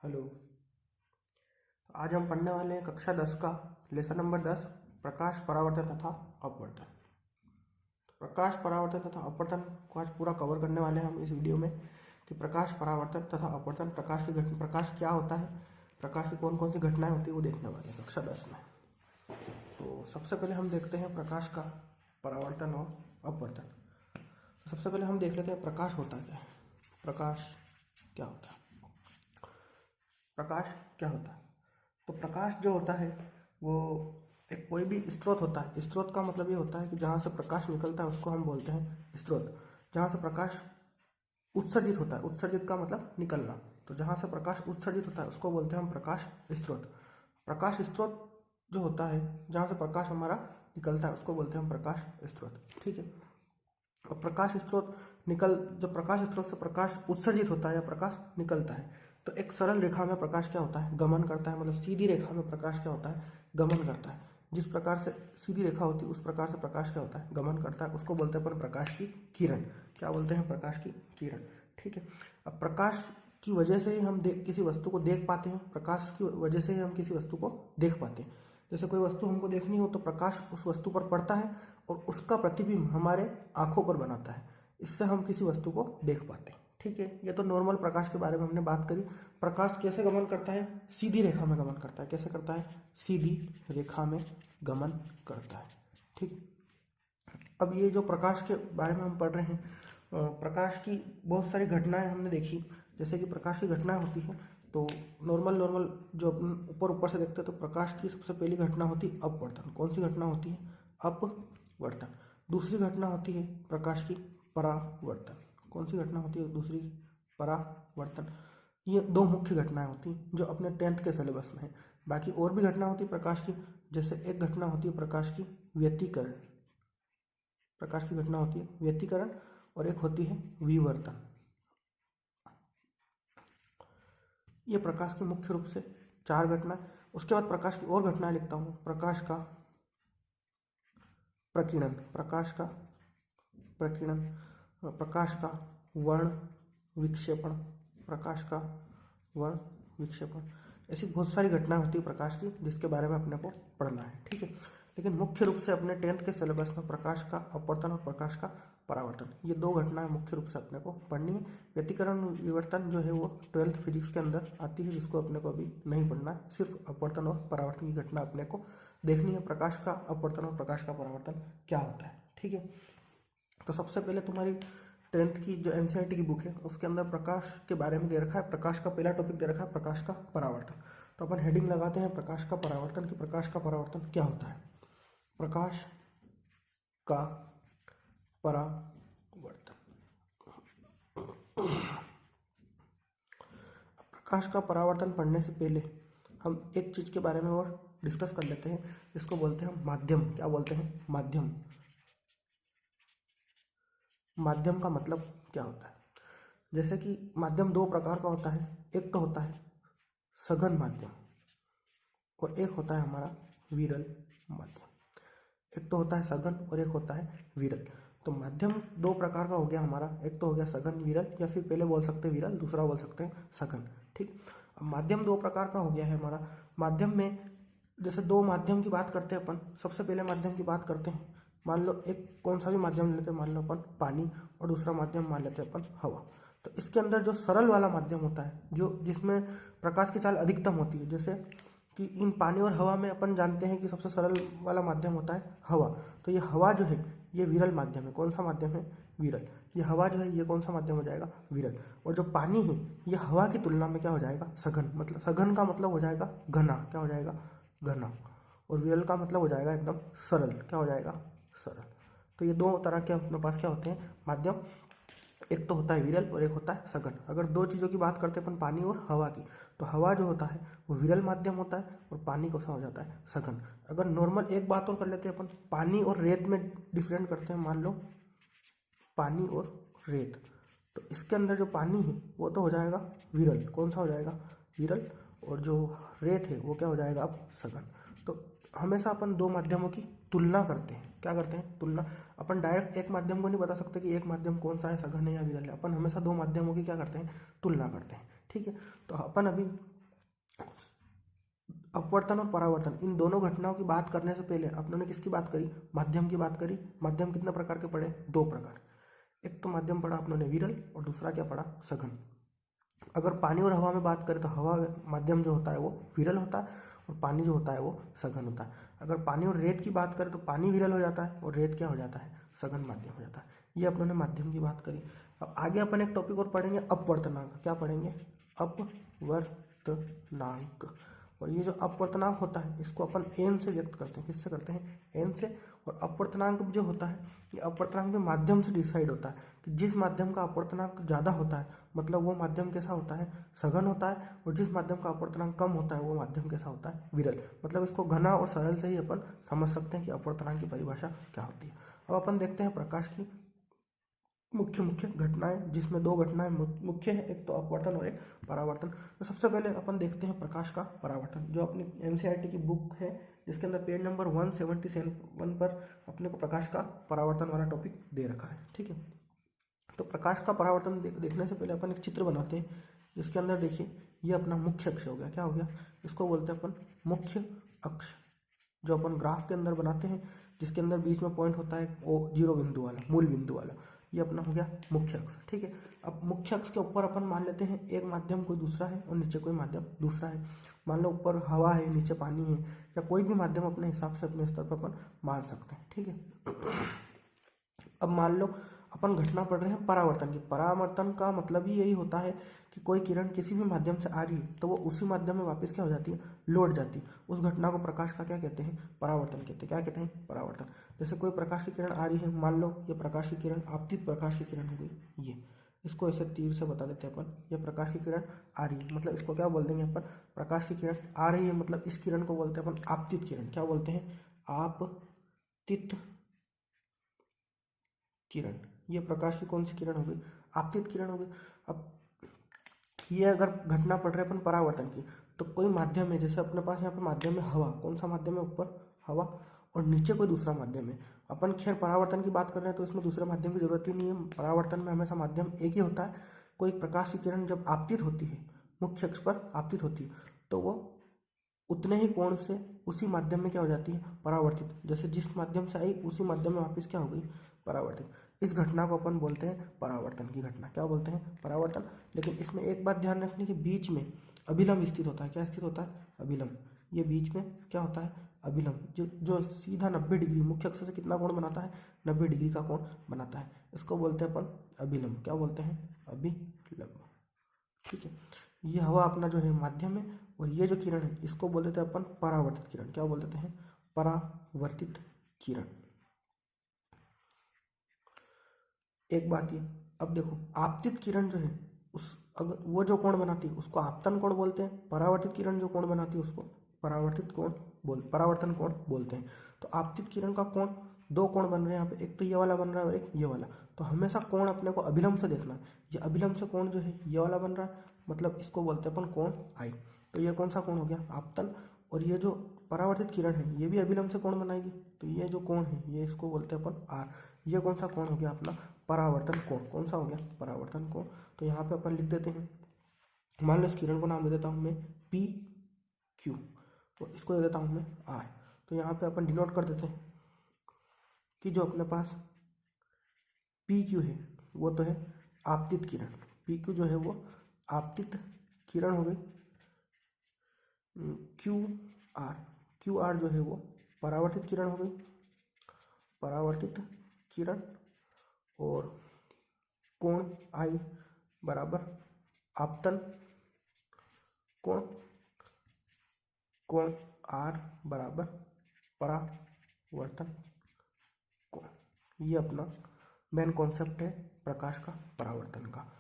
Hello. आज हम पढ़ने वाले हैं कक्षा 10 का लेसन नंबर 10 प्रकाश परावर्तन तथा अपवर्तन। प्रकाश परावर्तन तथा अपवर्तन को आज पूरा कवर करने वाले हैं हम इस वीडियो में कि प्रकाश परावर्तन तथा अपवर्तन प्रकाश क्या होता है, प्रकाश की कौन कौन सी घटनाएं होती है वो देखने वाले हैं कक्षा 10 में। तो सबसे पहले हम देखते हैं प्रकाश का परावर्तन और अपवर्तन। तो सबसे पहले हम देख लेते हैं प्रकाश होता क्या है। प्रकाश क्या होता है? प्रकाश क्या होता है? तो प्रकाश जो होता है वो एक कोई भी स्रोत होता है। स्रोत का मतलब ये होता है कि जहाँ से प्रकाश निकलता है उसको हम बोलते हैं स्रोत। जहाँ से प्रकाश उत्सर्जित होता है, उत्सर्जित का मतलब निकलना, तो जहाँ से प्रकाश उत्सर्जित होता है उसको बोलते हैं हम प्रकाश स्रोत। प्रकाश स्रोत जो होता है जहाँ से प्रकाश हमारा निकलता है उसको बोलते हैं हम प्रकाश स्रोत। ठीक है। और प्रकाश स्रोत जब प्रकाश स्रोत से प्रकाश उत्सर्जित होता है या प्रकाश निकलता है तो एक सरल रेखा में प्रकाश क्या होता है? गमन करता है। मतलब सीधी रेखा में प्रकाश क्या होता है? गमन करता है। जिस प्रकार से सीधी रेखा होती है उस प्रकार से प्रकाश क्या होता है? गमन करता है। उसको बोलते हैं अपन प्रकाश की किरण। क्या बोलते हैं? प्रकाश की किरण। ठीक है। अब प्रकाश की वजह से ही हम किसी वस्तु को देख पाते हैं। प्रकाश की वजह से ही हम किसी वस्तु को देख पाते हैं। जैसे कोई वस्तु हमको देखनी हो तो प्रकाश उस वस्तु पर पड़ता है और उसका प्रतिबिंब हमारे आंखों पर बनाता है। इससे हम किसी वस्तु को देख पाते हैं। ठीक है। ये तो नॉर्मल प्रकाश के बारे में हमने बात करी। प्रकाश कैसे गमन करता है? सीधी रेखा में गमन करता है। कैसे करता है? सीधी रेखा में गमन करता है। ठीक। अब ये जो प्रकाश के बारे में हम पढ़ रहे हैं, प्रकाश की बहुत सारी घटनाएं हमने देखी। जैसे कि प्रकाश की घटनाएं होती है तो नॉर्मल जो अपन ऊपर से देखते हैं तो प्रकाश की सबसे पहली घटना होती है अपवर्तन। कौन सी घटना होती है? अपवर्तन। दूसरी घटना होती है प्रकाश की परावर्तन। कौन सी घटना होती है दूसरी? परावर्तन। ये दो मुख्य घटनाएं होती हैं जो अपने 10th के सिलेबस में है। बाकी और भी घटना होती है प्रकाश की। जैसे एक घटना होती है प्रकाश की व्यतिकरण। प्रकाश की घटना होती है व्यतिकरण और एक होती है विवर्तन। ये प्रकाश की मुख्य रूप से 4 घटना। उसके बाद प्रकाश की और घटनाएं लिखता हूँ। प्रकाश का प्रकीर्णन, प्रकाश का प्रकीर्णन, प्रकाश का वर्ण विक्षेपण, प्रकाश का वर्ण विक्षेपण। ऐसी बहुत सारी घटनाएं होती है प्रकाश की जिसके बारे में अपने को पढ़ना है। ठीक है। लेकिन मुख्य रूप से अपने 10th के सिलेबस में प्रकाश का अपवर्तन और प्रकाश का परावर्तन, ये दो घटनाएं मुख्य रूप से अपने को पढ़नी है। व्यतिकरण विवर्तन जो है वो 12th फिजिक्स के अंदर आती है, जिसको अपने को अभी नहीं पढ़ना है। सिर्फ अपवर्तन और परावर्तन की घटना अपने को देखनी है। प्रकाश का अपवर्तन और प्रकाश का परावर्तन क्या होता है। ठीक है। तो सबसे पहले तुम्हारी 10th की जो एनसीईआरटी की बुक है उसके अंदर प्रकाश के बारे में दे रखा है। प्रकाश का पहला टॉपिक दे रखा है प्रकाश का परावर्तन। तो अपन हेडिंग लगाते हैं प्रकाश का परावर्तन कि प्रकाश का परावर्तन क्या होता है। प्रकाश का परावर्तन। प्रकाश का परावर्तन पढ़ने से पहले हम एक चीज के बारे में और डिस्कस कर लेते हैं। इसको बोलते हैं माध्यम। क्या बोलते हैं? माध्यम। माध्यम का मतलब क्या होता है? जैसे कि माध्यम दो प्रकार का होता है। एक तो होता है सघन माध्यम और एक होता है हमारा विरल माध्यम। एक तो होता है सघन और एक होता है विरल। तो माध्यम दो प्रकार का हो गया हमारा। एक तो हो गया सघन विरल, या फिर पहले बोल सकते हैं विरल, दूसरा बोल सकते हैं सघन। ठीक। अब माध्यम दो प्रकार का हो गया है हमारा। माध्यम में जैसे दो माध्यम की बात करते हैं अपन। सबसे पहले माध्यम की बात करते हैं। मान लो एक कौन सा भी माध्यम लेते हैं, मान लो अपन पानी, और दूसरा माध्यम मान लेते हैं अपन हवा। तो इसके अंदर जो सरल वाला माध्यम होता है, जो जिसमें प्रकाश की चाल अधिकतम होती है, जैसे कि इन पानी और हवा में अपन जानते हैं कि सबसे सरल वाला माध्यम होता है हवा। तो ये हवा जो है ये विरल माध्यम है। कौन सा माध्यम है? विरल। ये हवा जो है ये कौन सा माध्यम हो जाएगा? विरल। और जो पानी है ये हवा की तुलना में क्या हो जाएगा? सघन। मतलब सघन का मतलब हो जाएगा घना। क्या हो जाएगा? घना। और विरल का मतलब हो जाएगा एकदम सरल। क्या हो जाएगा? सरल। तो ये दो तरह के अपने पास क्या होते हैं? माध्यम। एक तो होता है विरल और एक होता है सघन। अगर दो चीज़ों की बात करते हैं अपन पानी और हवा की, तो हवा जो होता है वो विरल माध्यम होता है और पानी कौन सा हो जाता है? सघन। अगर नॉर्मल एक बात और कर लेते हैं अपन, पानी और रेत में डिफरेंट करते हैं। मान लो पानी और रेत, तो इसके अंदर जो पानी है वो तो हो जाएगा विरल। कौन सा हो जाएगा? विरल। और जो रेत है वो क्या हो जाएगा? अब सघन। तो हमेशा अपन दो माध्यमों की तुलना करते हैं। क्या करते हैं? तुलना। अपन डायरेक्ट एक माध्यम को नहीं बता सकते कि एक माध्यम कौन सा है, सघन है या विरल है। अपन हमेशा दो माध्यमों की क्या करते हैं? तुलना करते हैं। ठीक है। तो अपन अभी अपवर्तन और परावर्तन, इन दोनों घटनाओं की बात करने से पहले अपनों ने किसकी बात करी? माध्यम की बात करी। माध्यम कितने प्रकार के पढ़े? दो प्रकार। एक तो माध्यम पढ़ा अपनों ने विरल, और दूसरा क्या पढ़ा? सघन। अगर पानी और हवा में बात करें तो हवा माध्यम जो होता है वो विरल होता है, और पानी जो होता है वो सघन होता है। अगर पानी और रेत की बात करें तो पानी विरल हो जाता है और रेत क्या हो जाता है? सघन माध्यम हो जाता है। ये अपनों ने माध्यम की बात करी। अब आगे अपन एक टॉपिक और पढ़ेंगे, अपवर्तनांक। क्या पढ़ेंगे? अपवर्तनांक। और ये जो अपवर्तनांक होता है इसको अपन एन से व्यक्त करते हैं। किससे करते हैं? एन से। और अपवर्तनांक जो होता है ये अपवर्तनांक भी माध्यम से डिसाइड होता है कि जिस माध्यम का अपवर्तनांक ज़्यादा होता है मतलब वो माध्यम कैसा होता है? सघन होता है। और जिस माध्यम का अपवर्तनांक कम होता है वो माध्यम कैसा होता है? विरल। मतलब इसको घना और सरल से ही अपन समझ सकते हैं कि अपवर्तनांक की परिभाषा क्या होती है। अब अपन देखते हैं प्रकाश की मुख्य घटनाएं, जिसमें दो घटनाएं मुख्य है, एक तो अपवर्तन और एक परावर्तन। तो सबसे पहले अपन देखते हैं प्रकाश का परावर्तन, जो अपनी एनसीईआरटी की बुक है जिसके अंदर पेज नंबर 177 पर अपने को प्रकाश का परावर्तन वाला टॉपिक दे रखा है। ठीक है, तो प्रकाश का परावर्तन देखने से पहले अपन एक चित्र बनाते हैं जिसके अंदर देखिए ये अपना मुख्य अक्ष हो गया। क्या हो गया? इसको बोलते हैं अपन मुख्य अक्ष, जो अपन ग्राफ के अंदर बनाते हैं जिसके अंदर बीच में पॉइंट होता है वो जीरो बिंदु वाला, मूल बिंदु वाला। ये अपना हो गया मुख्य अक्ष। ठीक है, अब मुख्य अक्ष के ऊपर अपन मान लेते हैं एक माध्यम कोई दूसरा है और नीचे कोई माध्यम दूसरा है। मान लो ऊपर हवा है, नीचे पानी है, या कोई भी माध्यम अपने हिसाब से अपने स्तर पर अपन मान सकते हैं। ठीक है, अब मान लो अपन घटना पढ़ रहे हैं परावर्तन की। परावर्तन का मतलब ही यही होता है कि कोई किरण किसी भी माध्यम से आ रही है तो वो उसी माध्यम में वापस क्या हो जाती है? लौट जाती है। उस घटना को प्रकाश का क्या कहते हैं? परावर्तन कहते हैं। क्या कहते हैं? परावर्तन। जैसे कोई प्रकाश की किरण आ रही है, मान लो ये प्रकाश की किरण, आपतित प्रकाश की किरण हो गई। ये इसको ऐसे तीर से बता देते हैं अपन, ये प्रकाश की किरण आ रही है, मतलब इसको क्या बोल देंगे अपन? प्रकाश की किरण आ रही है, मतलब इस किरण को बोलते हैं अपन आपतित किरण। क्या बोलते हैं? आपतित किरण। ये प्रकाश की कौन सी किरण हो गई? आपतित किरण हो गई। अब ये अगर घटना पढ़ रहे अपन परावर्तन की, तो कोई माध्यम है, जैसे अपने पास यहाँ पे माध्यम है हवा। कौन सा माध्यम है? ऊपर हवा, और नीचे कोई दूसरा माध्यम है। अपन खैर परावर्तन की बात कर रहे हैं तो इसमें दूसरे माध्यम की जरूरत ही नहीं है। परावर्तन में हमेशा माध्यम एक ही होता है। कोई प्रकाश की किरण जब आपतित होती है, मुख्य अक्ष पर आपतित होती है, तो वो उतने ही कोण से उसी माध्यम में क्या हो जाती है? परावर्तित। जैसे जिस माध्यम से आई उसी माध्यम में वापस क्या हो गई? परावर्तित। इस घटना को अपन बोलते हैं परावर्तन की घटना। क्या बोलते हैं? परावर्तन। लेकिन इसमें एक बात ध्यान रखने की, बीच में अभिलंब स्थित होता है। क्या स्थित होता है? अभिलंब। ये बीच में क्या होता है? अभिलंब, जो सीधा 90 डिग्री मुख्य अक्ष से कितना कोण बनाता है? 90 डिग्री का कोण बनाता है। इसको बोलते हैं अपन अभिलंब। क्या बोलते हैं? अभिलंब। ठीक है, ये हवा अपना जो है माध्यम है, और ये जो किरण है इसको बोल देते हैं अपन परावर्तित किरण। क्या बोल देते हैं? परावर्तित किरण। एक बात ये, अब देखो आपतित किरण जो है उस अगर वो जो कोण बनाती है उसको आपतन कोण बोलते हैं। परावर्तित किरण जो कोण बनाती है उसको परावर्तन कोण बोलते हैं। तो आपतित किरण का कोण, दो कोण बन रहे हैं यहाँ पे, एक तो ये वाला बन रहा है और एक ये वाला। तो हमेशा कोण अपने को अभिलंब से देखना है। ये अभिलंब से कोण जो है ये वाला बन रहा है, मतलब इसको बोलते हैं अपन कोण आई। तो ये कौन सा कोण हो गया? आपतन। और ये जो परावर्तित किरण है ये भी अभिलंब से कोण बनाएगी, तो ये जो कोण है ये इसको बोलते हैं अपन आर। ये कौन सा कोण हो गया? अपना परावर्तन कोण। कौन सा हो गया? परावर्तन कोण। तो यहाँ पे अपन लिख देते हैं, मान लो इस किरण को नाम दे देता हूँ मैं पी क्यू, तो इसको दे देता हूँ मैं आर। तो यहाँ पे अपन डिनोट कर देते हैं कि जो अपने पास पी क्यू है वो तो है आपतित किरण। पी क्यू जो है वो आपतित किरण हो गई। क्यू आर जो है वो परावर्तित किरण हो गई, परावर्तित किरण। और कोण आई बराबर आपतन कोण, कोण आर बराबर परावर्तन कोण। ये अपना मेन कॉन्सेप्ट है प्रकाश का परावर्तन का।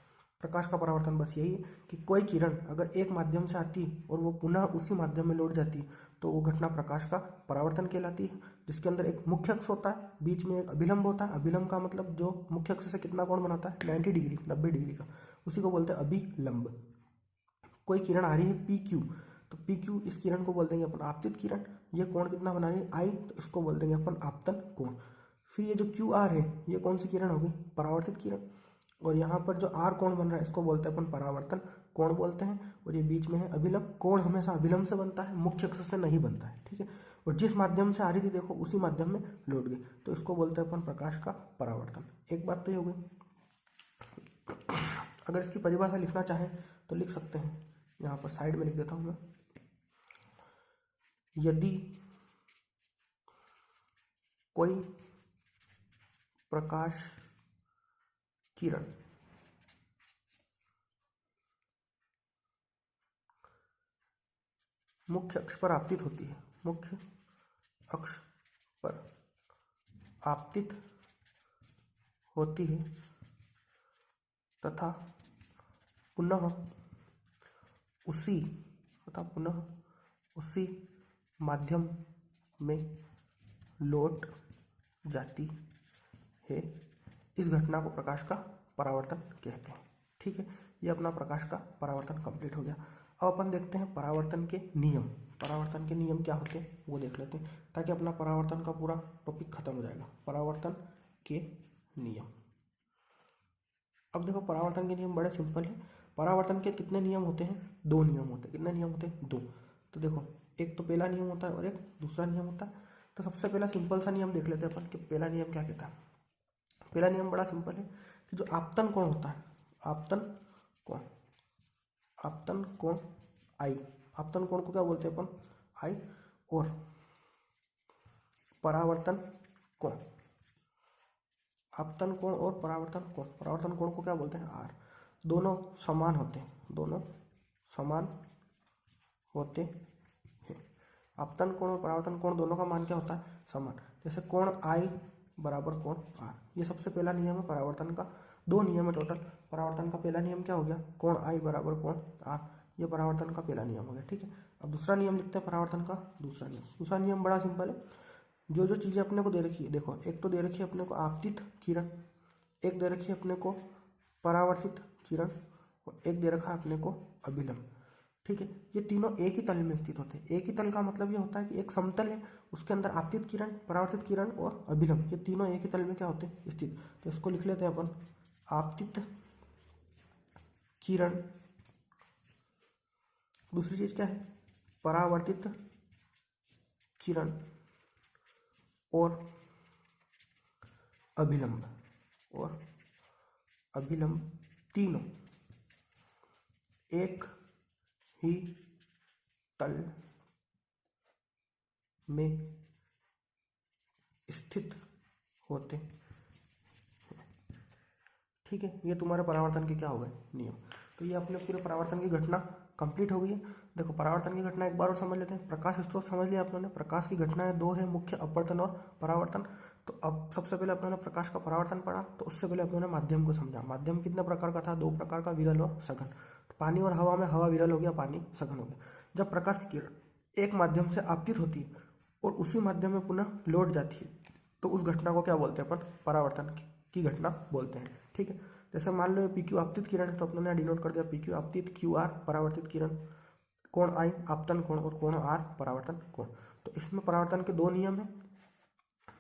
प्रकाश का परावर्तन बस यही है कि कोई किरण अगर एक माध्यम से आती है और वो पुनः उसी माध्यम में लौट जाती है तो वो घटना प्रकाश का परावर्तन कहलाती है, जिसके अंदर एक मुख्य अक्ष होता है, बीच में एक अभिलंब होता है। अभिलंब का मतलब जो मुख्य अक्ष से कितना कोण बनाता है? 90 डिग्री, 90 डिग्री का, उसी को बोलते हैं अभिलंब। कोई किरण आ रही है पी क्यू, तो पी क्यू इस किरण को बोल देंगे अपन आपतित किरण। ये कोण कितना बना रही है? आई, तो इसको बोल देंगे अपन आपतन कोण। फिर ये जो क्यू आर है ये कौन सी किरण होगी? परावर्तित किरण। और यहाँ पर जो आर कोण बन रहा है इसको बोलते हैं अपन परावर्तन कोण बोलते हैं, और ये बीच में है अभिलंब। कोण हमेशा अभिलंब से बनता है, मुख्य अक्ष से नहीं बनता है, ठीक है। और जिस माध्यम से आ रही थी देखो उसी माध्यम में लौट गई, तो इसको बोलते हैं अपन प्रकाश का परावर्तन। एक बात तो ये हो गई। अगर इसकी परिभाषा लिखना चाहें तो लिख सकते हैं, यहाँ पर साइड में लिख देता हूँ मैं। यदि कोई प्रकाश किरण मुख्य अक्ष पर आपतित होती है, मुख्य अक्ष पर आपतित होती है तथा पुनः उसी माध्यम में लौट जाती है, इस घटना को प्रकाश का परावर्तन कहते हैं, ठीक है। ये अपना प्रकाश का परावर्तन कंप्लीट हो गया। अब अपन देखते हैं परावर्तन के नियम। परावर्तन के नियम क्या होते हैं वो देख लेते हैं, ताकि अपना परावर्तन का पूरा टॉपिक खत्म हो जाएगा। परावर्तन के नियम। अब देखो परावर्तन के नियम बड़े सिंपल है। परावर्तन के कितने नियम होते हैं? 2 नियम होते हैं। कितने नियम होते हैं? 2। तो देखो एक तो पहला नियम होता है और एक दूसरा नियम होता है। तो सबसे पहला सिंपल सा नियम देख लेते हैं अपन कि पहला नियम क्या कहता है। पहला नियम बड़ा सिंपल है कि जो आपतन कोण होता है, आपतन कोण आई, आपतन कोण को क्या बोलते हैं अपन? आई। और परावर्तन कोण, आपतन कोण और परावर्तन कोण को क्या बोलते हैं? आर। दोनों समान होते हैं, दोनों समान होते हैं। आपतन कोण और परावर्तन कोण दोनों का मान क्या होता है? समान। जैसे कोण आई बराबर कोण आर, ये सबसे पहला नियम है परावर्तन का। 2 नियम है टोटल। परावर्तन का पहला नियम क्या हो गया? कोण आई बराबर कोण आर, ये परावर्तन का पहला नियम हो गया, ठीक है। अब दूसरा नियम लिखते हैं परावर्तन का। दूसरा नियम बड़ा सिंपल है। जो जो चीज़ें अपने को दे रखी है, देखो एक तो दे रखी है अपने को आपतित किरण, एक दे रखी है अपने को परावर्तित किरण, और एक दे रखा है अपने को अभिलंब, ठीक है। ये तीनों एक ही तल में स्थित होते हैं। एक ही तल का मतलब ये होता है कि एक समतल है, उसके अंदर आपतित किरण, परावर्तित किरण और अभिलंब, ये तीनों एक ही तल में क्या होते हैं? स्थित। तो इसको लिख लेते हैं अपन, आपतित किरण। दूसरी चीज क्या है? परावर्तित किरण और अभिलंब, तीनों एक ही तल में स्थित होते हैं, ठीक है। ये तुम्हारे परावर्तन के क्या हो गए? नियम। तो ये अपने पूरे परावर्तन की घटना कंप्लीट हो गई है। देखो परावर्तन की घटना एक बार और समझ लेते हैं। प्रकाश स्रोत समझ लिया अपनों ने। प्रकाश की घटनाएं 2 है, मुख्य अपवर्तन और परावर्तन। तो अब सबसे पहले अपनों ने प्रकाश का परावर्तन पढ़ा, तो उससे पहले अपनों ने माध्यम को समझा। माध्यम कितने प्रकार का था? 2 प्रकार का, विरल और सघन। तो पानी और हवा में हवा विरल हो गया, पानी सघन हो गया। जब प्रकाश की किरण एक माध्यम से आपतित होती है और उसी माध्यम में पुनः लौट जाती है, तो उस घटना को क्या बोलते हैं अपन? परावर्तन की घटना बोलते हैं, ठीक है। जैसे मान लो पी क्यू आपतित किरण है, तो अपने ने डिनोट कर दिया पी क्यू आपतित, क्यू आर परावर्तित किरण, कोण आई आपतन कोण और कोण आर परावर्तन कोण। तो इसमें परावर्तन के 2 नियम है।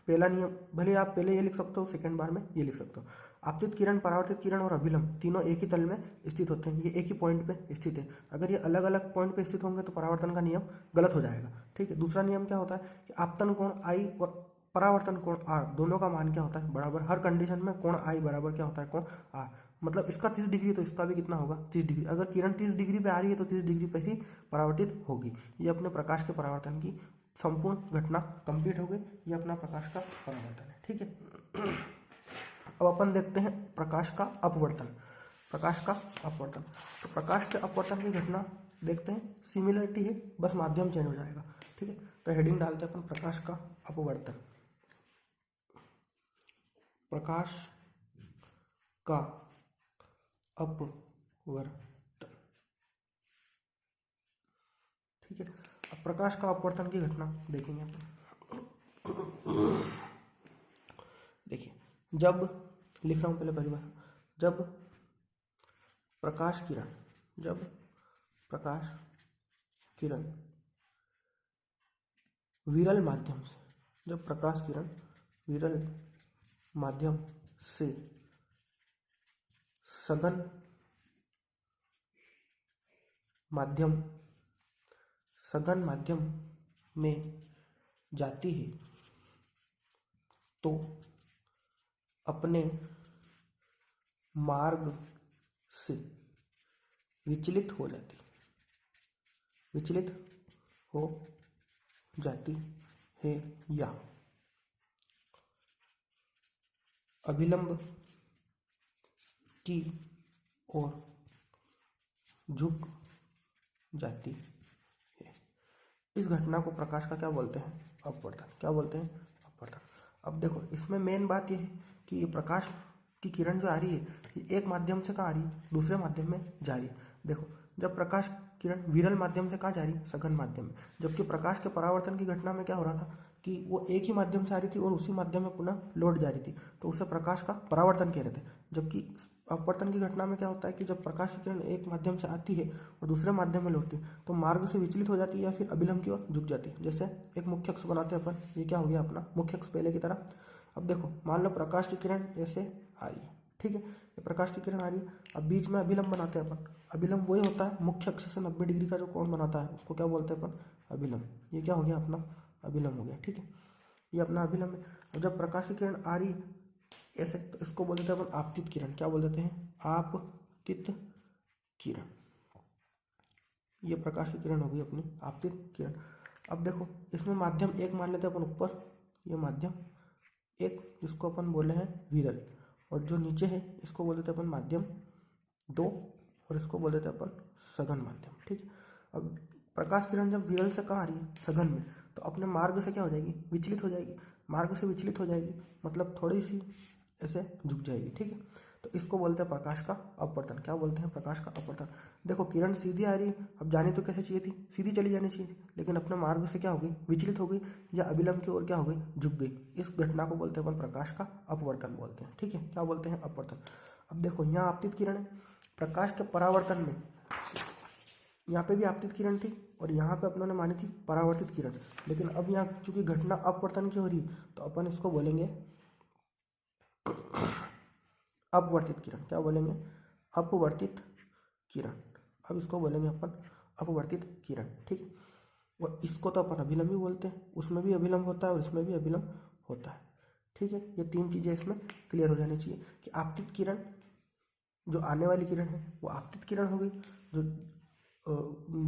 पहला नियम भले आप पहले ये लिख सकते हो, सेकेंड बार में ये लिख सकते हो। आपतित किरण, परावर्तित किरण और अभिलंब तीनों एक ही तल में स्थित होते हैं। ये एक ही पॉइंट पे स्थित है। अगर ये अलग अलग पॉइंट पे स्थित होंगे तो परावर्तन का नियम गलत हो जाएगा, ठीक है। दूसरा नियम क्या होता है कि आपतन कोण आई और परावर्तन कोण आर दोनों का मान क्या होता है? बराबर। हर कंडीशन में कोण आई बराबर क्या होता है? कोण आर। मतलब इसका 30 डिग्री तो इसका भी कितना होगा? 30 डिग्री। अगर किरण 30 डिग्री पे आ रही है तो 30 डिग्री पे ही परावर्तित होगी। ये अपने प्रकाश के परावर्तन की संपूर्ण घटना कंप्लीट हो गई। ये अपना प्रकाश का परावर्तन है, ठीक है। अब अपन देखते हैं प्रकाश का अपवर्तन। प्रकाश का अपवर्तन, तो प्रकाश के अपवर्तन की घटना देखते हैं। सिमिलरिटी है, बस माध्यम चेंज हो जाएगा, ठीक है। तो हेडिंग डालते हैं अपन, प्रकाश का अपवर्तन। प्रकाश का अपवर्तन, ठीक है। अब प्रकाश का अपवर्तन की घटना देखेंगे अपन। देखिए, जब लिख रहा हूं पहले परिभाषा। जब प्रकाश किरण विरल माध्यम से, जब प्रकाश किरण विरल माध्यम से सघन माध्यम सघन माध्यम में जाती है तो अपने मार्ग से विचलित हो जाती है या अभिलंब की ओर झुक जाती है। इस घटना को प्रकाश का क्या बोलते हैं? अपवर्तन। क्या बोलते हैं? अपवर्तन। अब देखो, इसमें मेन बात यह है कि ये प्रकाश की किरण जो आ रही है, ये एक माध्यम से कहाँ आ रही है? दूसरे माध्यम में जा रही है। देखो, जब प्रकाश किरण विरल माध्यम से कहाँ जा रही है? सघन माध्यम में। जबकि प्रकाश के परावर्तन की घटना में क्या हो रहा था कि वो एक ही माध्यम से आ रही थी और उसी माध्यम में पुनः लौट जा रही थी, तो उसे प्रकाश का परावर्तन कह रहे थे। जबकि अपवर्तन की घटना में क्या होता है कि जब प्रकाश की किरण एक माध्यम से आती है और दूसरे माध्यम में लौटती है तो मार्ग से विचलित हो जाती है या फिर अभिलंब की ओर झुक जाती है। जैसे एक मुख्य अक्ष बनाते हैं अपन, ये क्या हो गया अपना मुख्य अक्ष पहले की तरह। अब देखो, मान लो प्रकाश की किरण ऐसे आ रही है, ठीक है, ये प्रकाश की किरण आ रही है। अब बीच में अभिलंब बनाते हैं अपन। अभिलंब वही होता है मुख्य अक्ष से 90 डिग्री का जो कोण बनाता है, उसको क्या बोलते हैं अपन? अभिलंब। ये क्या हो गया अपना? अभिलंब हो गया, ठीक है, ये अपना अभिलंब है। अब जब प्रकाश की किरण आ रही है ऐसे, तो इसको बोल देते हैं अपन आपतित किरण। क्या बोल देते हैं? आपतित किरण। ये प्रकाश की किरण हो गई अपनी आपतित किरण। अब देखो, इसमें माध्यम एक मान लेते हैं अपन ऊपर, ये माध्यम एक जिसको अपन बोले हैं विरल, और जो नीचे है इसको बोल देते हैं अपन माध्यम 2 और इसको बोल देते हैं अपन सघन माध्यम, ठीक है। अब प्रकाश किरण जब विरल से कहाँ आ रही है? सघन में, तो अपने मार्ग से क्या हो जाएगी? विचलित हो जाएगी। मार्ग से विचलित हो जाएगी मतलब थोड़ी सी ऐसे झुक जाएगी, ठीक है। तो इसको बोलते हैं प्रकाश का अपवर्तन। क्या बोलते हैं? प्रकाश का अपवर्तन। देखो, किरण सीधी आ रही है, अब जानी तो कैसे चाहिए थी? सीधी चली जानी चाहिए, लेकिन अपने मार्ग से क्या हो गई? विचलित हो गई या अभिलंब की ओर क्या हो गई? झुक गई। इस घटना को बोलते हैं अपन प्रकाश का अपवर्तन बोलते हैं, ठीक है। क्या बोलते हैं? अपवर्तन। अब देखो, यहाँ आपतित किरण है, प्रकाश के परावर्तन में यहाँ पे भी आपतित किरण थी और यहाँ पे अपनों ने मानी थी परावर्तित किरण, लेकिन अब यहाँ चूंकि घटना अपवर्तन की हो रही तो अपन इसको बोलेंगे अपवर्तित किरण। क्या बोलेंगे? अपवर्तित किरण। अब इसको बोलेंगे अपन अपवर्तित किरण, ठीक है। और इसको तो अपन अभिलंब भी बोलते हैं, उसमें भी अभिलंब होता है और इसमें भी अभिलंब होता है, ठीक है। ये तीन चीज़ें इसमें क्लियर हो जानी चाहिए कि आपतित किरण जो आने वाली किरण है वो आपतित किरण हो गई, जो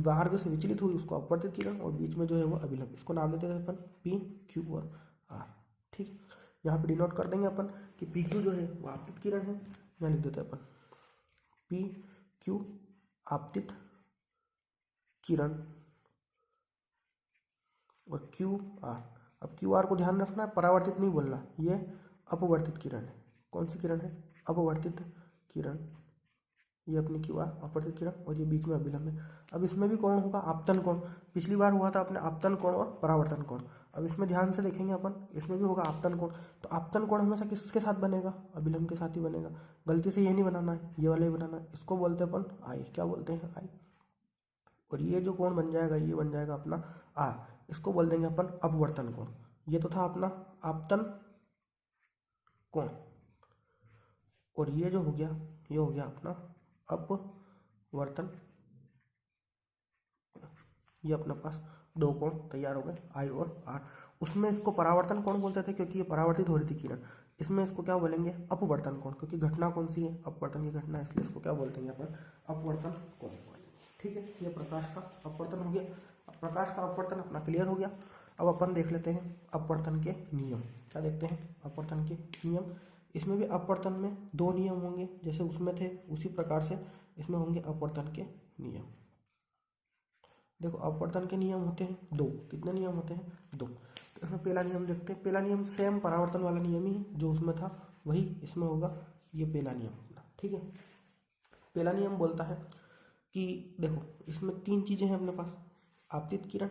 मार्ग से विचलित हुई उसको अपवर्तित किरण, और बीच में जो है वो अभिलंब। इसको नाम देते हैं अपन पी, क्यू और आर, ठीक है। यहाँ पे डिनोट कर देंगे अपन कि पी क्यू जो है वो आपतित किरण है, यहाँ लिख देते हैं अपन पी क्यू आपतित किरण और क्यू आर। अब क्यू आर को ध्यान रखना है, परावर्तित नहीं बोलना, ये अपवर्तित किरण है। कौन सी किरण है? अपवर्तित किरण। ये अपनी क्यू आर अपवर्तित किरण और ये बीच में अभिलंब है। अब इसमें भी कौन होगा? आपतन कोण। पिछली बार हुआ था अपने आपतन कोण और परावर्तन कोण। अब इसमें ध्यान से देखेंगे अपन, इसमें भी होगा आपतन कोण। तो आपतन कोण हमेशा किसके साथ बनेगा? अभिलंब के साथ ही बनेगा। गलती से ये नहीं बनाना है, ये वाला ही बनाना है। इसको बोलते हैं अपन आई। क्या बोलते हैं? आई। और ये जो कोण बन जाएगा ये बन जाएगा अपना आर। इसको बोल देंगे अपन अपवर्तन कोण। ये तो था अपना आपतन कोण, और ये जो हो गया ये हो गया अपना अपवर्तन। ये अपने पास दो कोण तैयार हो गए, आई और आर। उसमें इसको परावर्तन कोण बोलते थे क्योंकि ये परावर्तित हो रही थी किरण। इसमें इसको क्या बोलेंगे? अपवर्तन कोण, क्योंकि घटना कौन सी है? अपवर्तन की घटना, इसलिए इसको क्या बोलते हैं अपन? अपवर्तन कोण बोलेंगे, ठीक है। ये प्रकाश का अपवर्तन हो गया। अब प्रकाश का अपवर्तन अपना क्लियर हो गया। अब अपन देख लेते हैं अपवर्तन के नियम। क्या देखते हैं? अपवर्तन के नियम। इसमें भी अपवर्तन में दो नियम होंगे, जैसे उसमें थे उसी प्रकार से इसमें होंगे अपवर्तन के नियम। देखो, अपवर्तन के नियम होते हैं दो। कितने नियम होते हैं? दो। तो इसमें पहला नियम देखते हैं। पहला नियम सेम परावर्तन वाला नियम ही है, जो उसमें था वही इसमें होगा। ये पहला नियम अपना, ठीक है। पहला नियम बोलता है कि देखो, इसमें तीन चीजें हैं अपने पास, आपतित किरण,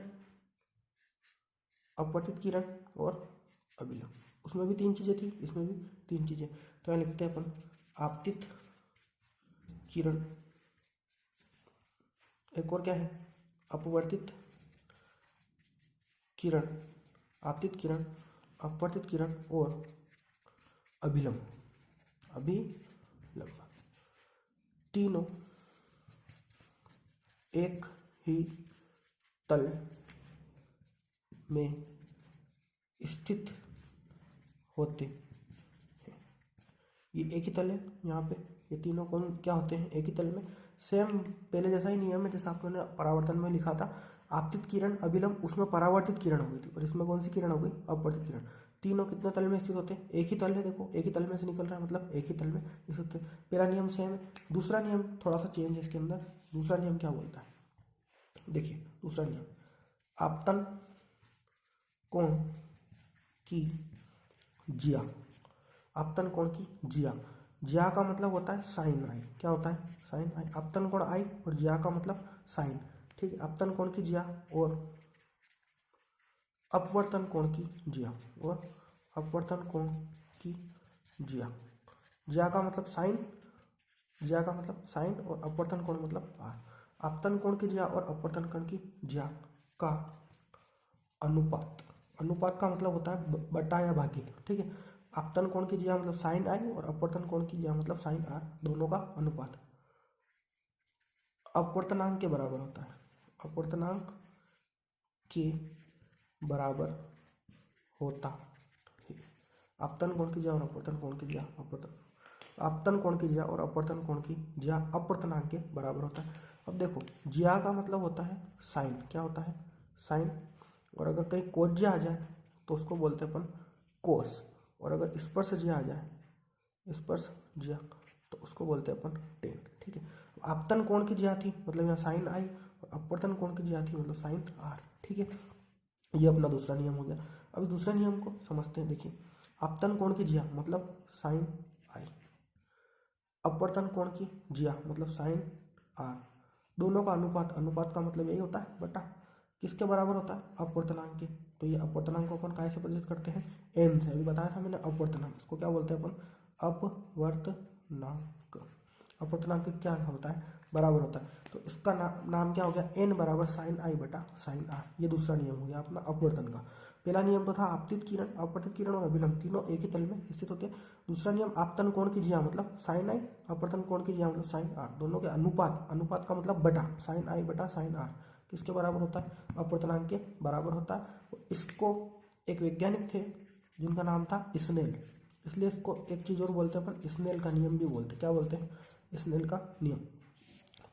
अपवर्तित किरण और अभिलंब। उसमें भी तीन चीजें थी, इसमें भी तीन चीजें। तो यहाँ लिखते हैं अपन आपतित किरण, एक और क्या है? अपवर्तित किरण, आपतित किरण, अपवर्तित किरण और अभिलंब। अभिलंब तीनों एक ही तल में स्थित होते हैं। ये एक ही तल है यहाँ पे, ये तीनों कौन क्या होते हैं, एक ही तल में। सेम पहले जैसा ही नियम है जैसा आप लोगों ने परावर्तन में लिखा था, आपतित किरण अभिलंब, उसमें परावर्तित किरण हो गई थी, और इसमें कौन सी किरण हो गई, अपवर्तित किरण। तीनों कितने तल में स्थित होते हैं, एक ही तल है, देखो एक ही तल में से निकल रहा है, मतलब एक ही तल में स्थित होते हैं। पहला नियम सेम है। दूसरा नियम थोड़ा सा चेंज है इसके अंदर। दूसरा नियम क्या बोलता है, देखिए दूसरा नियम, आपतन कोण की जिया, आपतन कोण की जिया, जिया का मतलब होता है साइन आई, क्या होता है, साइन आई। आपतन कोण आई और जिया का मतलब साइन, ठीक है। आपतन कोण की जिया और अपवर्तन कोण की जिया, और अपवर्तन कोण की जिया, जिया का मतलब साइन, जिया का मतलब साइन और अपवर्तन कोण मतलब आर। आपतन कोण की जिया और अपवर्तन कोण की जिया का अनुपात, अनुपात का मतलब होता है बटा या भागित, ठीक है। आपतन कोण की जिया मतलब साइन आई और अपवर्तन कोण की जिया मतलब साइन आर, दोनों का अनुपात अपवर्तनांक के बराबर होता है, अपवर्तनांक के बराबर होता है। आपतन कोण की जिया और अपवर्तन कोण की जिया, आपतन कोण की जिया और अपवर्तन कोण की जिया अपवर्तनांक के बराबर होता है। अब देखो जिया का मतलब होता है साइन, क्या होता है, साइन, और अगर कहीं कोस जिया आ जाए तो उसको बोलते हैं अपन कोस, और अगर स्पर्श जिया आ जाए, स्पर्श जिया, तो उसको बोलते हैं अपन टेन, ठीक है। आपतन कोण की जिया थी मतलब यहाँ साइन आई, और अपवर्तन कोण की जिया थी मतलब साइन आर, ठीक है। ये अपना दूसरा नियम हो गया। अब दूसरे नियम को समझते हैं, देखिए आपतन कोण की जिया मतलब साइन आई, अपवर्तन कोण की जिया मतलब साइन आर, दोनों का अनुपात, अनुपात का मतलब यही होता है बटा, किसके बराबर होता है, अपवर्तनांक के। तो ये अपवर्तनांक को अपन काय से प्रदर्शित करते हैं, एन से, अभी बताया था मैंने अपवर्तनांक, इसको क्या बोलते हैं अपन, अपवर्तनांक। अपवर्तनांक क्या होता है, बराबर होता है, तो इसका नाम क्या हो गया, एन बराबर साइन आई बटा साइन आर। ये दूसरा नियम हो गया अपना अपवर्तन का। पहला नियम तो था आपतित किरण, अपवर्तित किरण और अभिलंब तीनों एक ही तल में स्थित होते हैं। दूसरा नियम आपतन कोण की जिया मतलब साइन आई, अपवर्तन कोण की जिया मतलब साइन आर, दोनों के अनुपात, अनुपात का मतलब बटा, साइन आई बटा साइन आर, किसके बराबर होता है, अपवर्तनांक के बराबर होता है। इसको एक वैज्ञानिक थे जिनका नाम था स्नेल, इसलिए इसको एक चीज़ और बोलते हैं अपन, स्नेल का नियम भी बोलते हैं, क्या बोलते हैं, स्नेल का नियम।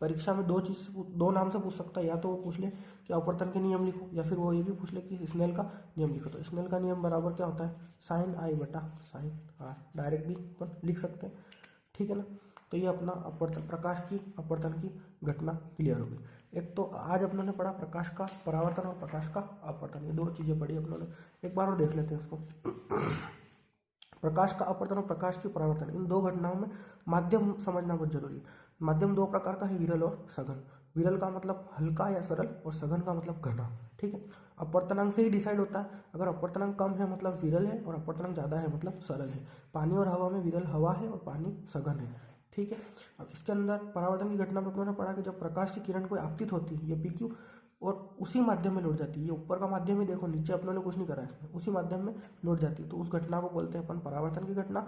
परीक्षा में दो नाम से पूछ सकता है, या तो वो पूछ ले कि अपवर्तन के नियम लिखो, या फिर वो ये भी पूछ ले कि स्नेल का नियम लिखो। तो स्नेल का नियम बराबर क्या होता है, साइन आई बटा साइन आर, डायरेक्ट भी अपन लिख सकते हैं, ठीक है ना। तो ये अपना अपवर्तन, प्रकाश की अपवर्तन की घटना क्लियर हो गई। एक तो आज अपनों ने पढ़ा प्रकाश का परावर्तन और प्रकाश का अपवर्तन, ये दो चीज़ें पढ़ी अपनों ने। एक बार और देख लेते हैं इसको। प्रकाश का अपवर्तन और प्रकाश की परावर्तन, इन दो घटनाओं में माध्यम समझना बहुत जरूरी है। माध्यम दो प्रकार का है, विरल और सघन। विरल का मतलब हल्का या सरल, और सघन का मतलब घना, ठीक है। अपवर्तनांक से ही डिसाइड होता है, अगर अपवर्तनांक कम है मतलब विरल है, और अपवर्तनांक ज़्यादा है मतलब सरल है। पानी और हवा में विरल हवा है और पानी सघन है, ठीक है। अब इसके अंदर परावर्तन की घटना में अपनों ने पढ़ा कि जब प्रकाश की किरण कोई आपतित होती है, ये पीक्यू, और उसी माध्यम में लौट जाती है, ये ऊपर का माध्यम ही देखो, नीचे अपनों ने कुछ नहीं करा है इसमें, उसी माध्यम में लौट जाती है, तो उस घटना को बोलते हैं अपन परावर्तन की घटना।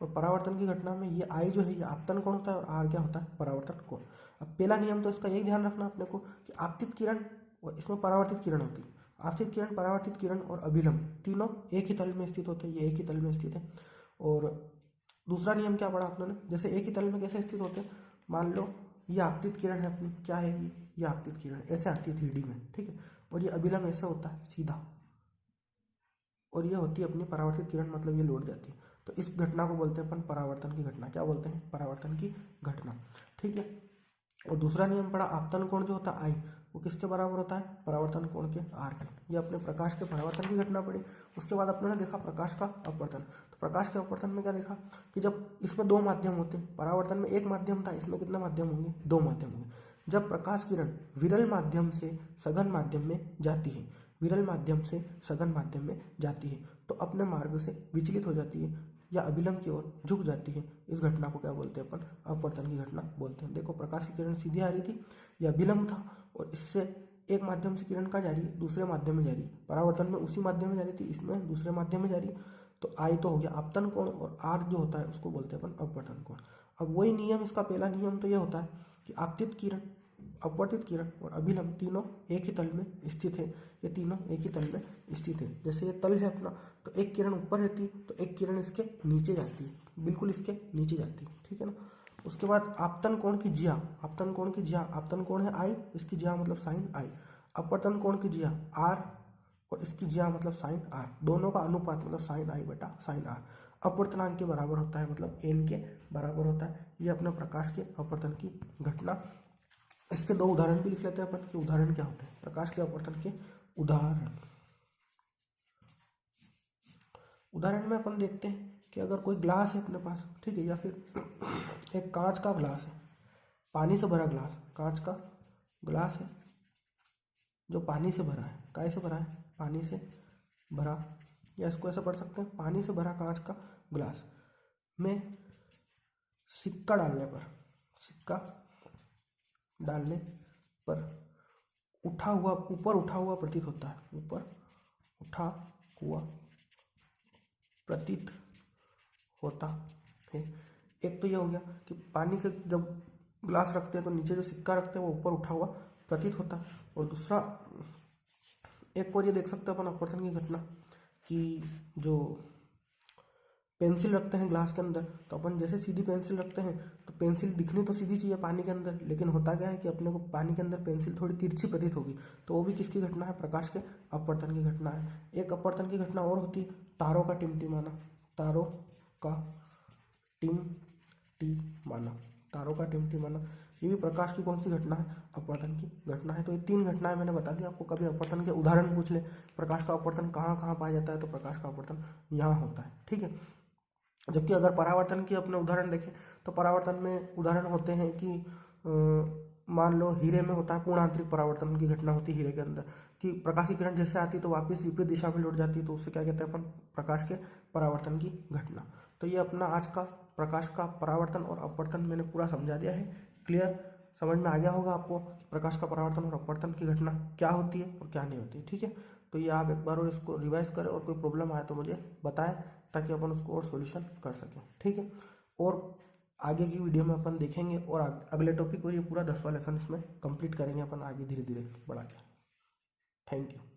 और परावर्तन की घटना में ये आई जो है, ये आपतन कोण होता है, और आर क्या होता है, परावर्तन कोण। अब पहला नियम तो इसका यही ध्यान रखना अपने को कि आपतित किरण और इसमें परावर्तित किरण होती है। आपतित किरण, परावर्तित किरण और अभिलंब तीनों एक ही तल में स्थित होते हैं, ये एक ही तल में स्थित है। और दूसरा नियम क्या पढ़ा आप लोगों ने, जैसे एक ही तल में कैसे स्थित होते हैं, मान लो ये आपतित किरण है अपनी, क्या है ये आपतित किरण ऐसे आती है 3D में, ठीक है। और ये अभिलंब ऐसा होता है सीधा, और ये होती है अपनी परावर्तित किरण, मतलब ये लौट जाती है। तो इस घटना को बोलते हैं अपन परावर्तन की घटना, क्या बोलते हैं, परावर्तन की घटना, ठीक है। और दूसरा नियम पड़ा आपतन कोण जो होता है आई, वो किसके बराबर होता है, परावर्तन कोण के आर के। ये अपने प्रकाश के परावर्तन की घटना पड़ी। उसके बाद अपने ने देखा प्रकाश का अपवर्तन। तो प्रकाश के अपवर्तन में क्या देखा कि जब इसमें दो माध्यम होते हैं, परावर्तन में एक माध्यम था, इसमें कितने माध्यम होंगे, दो माध्यम होंगे। जब प्रकाश किरण विरल माध्यम से सघन माध्यम में जाती है, विरल माध्यम से सघन माध्यम में जाती है, तो अपने मार्ग से विचलित हो जाती है या अभिलंब की ओर झुक जाती है, इस घटना को क्या बोलते हैं अपन, अपवर्तन की घटना बोलते हैं। देखो प्रकाश की किरण सीधी आ रही थी, यह अभिलंब था, और इससे एक माध्यम से किरण का जा रही है, दूसरे माध्यम में जा रही है। परावर्तन में उसी माध्यम में जा रही थी, इसमें दूसरे माध्यम में जा रही है। तो आई तो हो गया आपतन कोण, और आर जो होता है उसको बोलते हैं अपन अपवर्तन कोण। अब वही नियम, इसका पहला नियम तो ये होता है कि आपतित किरण अपवर्तित किरण और अभिलंब तीनों एक ही तल में स्थित है। ये तीनों एक ही तल में स्थित है। जैसे ये तल है अपना, तो एक किरण ऊपर रहती तो एक किरण इसके नीचे जाती है, बिल्कुल इसके नीचे जाती है, ठीक है ना। उसके बाद आपतन कोण की ज्या, आपतन कोण की ज्या, आपतन कोण है आई, इसकी ज्या मतलब साइन आई। अपवर्तन कोण की ज्या आर और इसकी ज्या मतलब साइन आर, दोनों का अनुपात मतलब साइन आई बटा साइन आर अपवर्तनांक के बराबर होता है, मतलब एन के बराबर होता है। ये अपना प्रकाश के अपवर्तन की घटना। इसके दो उदाहरण भी लिख लेते हैं अपन कि उदाहरण क्या होते हैं प्रकाश के अपवर्तन के उदाहरण। उदाहरण में अपन देखते हैं कि अगर कोई ग्लास है अपने पास, ठीक है, या फिर एक कांच का ग्लास है, पानी से भरा ग्लास, कांच का ग्लास है जो पानी से भरा है, काय से भरा है, पानी से भरा, या इसको ऐसा पढ़ सकते हैं, पानी से भरा कांच का ग्लास में सिक्का डालने पर, सिक्का डालने पर उठा हुआ, ऊपर उठा हुआ प्रतीत होता है, ऊपर उठा हुआ प्रतीत होता है। एक तो यह हो गया कि पानी के जब ग्लास रखते हैं तो नीचे जो सिक्का रखते हैं वो ऊपर उठा हुआ प्रतीत होता है। और दूसरा एक और ये देख सकते हैं अपन अपवर्तन की घटना कि जो पेंसिल रखते हैं ग्लास के अंदर, तो अपन जैसे सीधी पेंसिल रखते हैं तो पेंसिल दिखनी तो सीधी चाहिए पानी के अंदर, लेकिन होता क्या है कि अपने को पानी के अंदर पेंसिल थोड़ी तिरछी प्रतीत होगी, तो वो भी किसकी घटना है, प्रकाश के अपवर्तन की घटना है। एक अपवर्तन की घटना और होती है तारों का टिमटिमाना, तारों का टिमटिमाना, तारों का टिमटिमाना, ये भी प्रकाश की कौन सी घटना है, अपवर्तन की घटना है। तो ये तीन घटनाएं मैंने बता दी आपको। कभी अपवर्तन के उदाहरण पूछ ले, प्रकाश का अपवर्तन कहाँ कहाँ पाया जाता है, तो प्रकाश का अपवर्तन यहाँ होता है, ठीक है। जबकि अगर परावर्तन की अपने उदाहरण देखें तो परावर्तन में उदाहरण होते हैं कि मान लो हीरे में होता है पूर्ण आंतरिक परावर्तन की घटना होती है हीरे के अंदर, कि प्रकाश की किरण जैसे आती है तो वापस विपरीत दिशा में लौट जाती है, तो उससे क्या कहते हैं अपन, प्रकाश के परावर्तन की घटना। तो ये अपना आज का प्रकाश का परावर्तन और अपवर्तन मैंने पूरा समझा दिया है। क्लियर, समझ में आ गया होगा आपको कि प्रकाश का परावर्तन और अपवर्तन की घटना क्या होती है और क्या नहीं होती है, ठीक है। तो ये आप एक बार और इसको रिवाइज करें और कोई प्रॉब्लम आए तो मुझे बताएं ताकि अपन उसको और सॉल्यूशन कर सकें, ठीक है। और आगे की वीडियो में अपन देखेंगे और अगले टॉपिक को ये पूरा 10वां लेसन इसमें कंप्लीट करेंगे अपन आगे धीरे धीरे बढ़ा के। Thank you.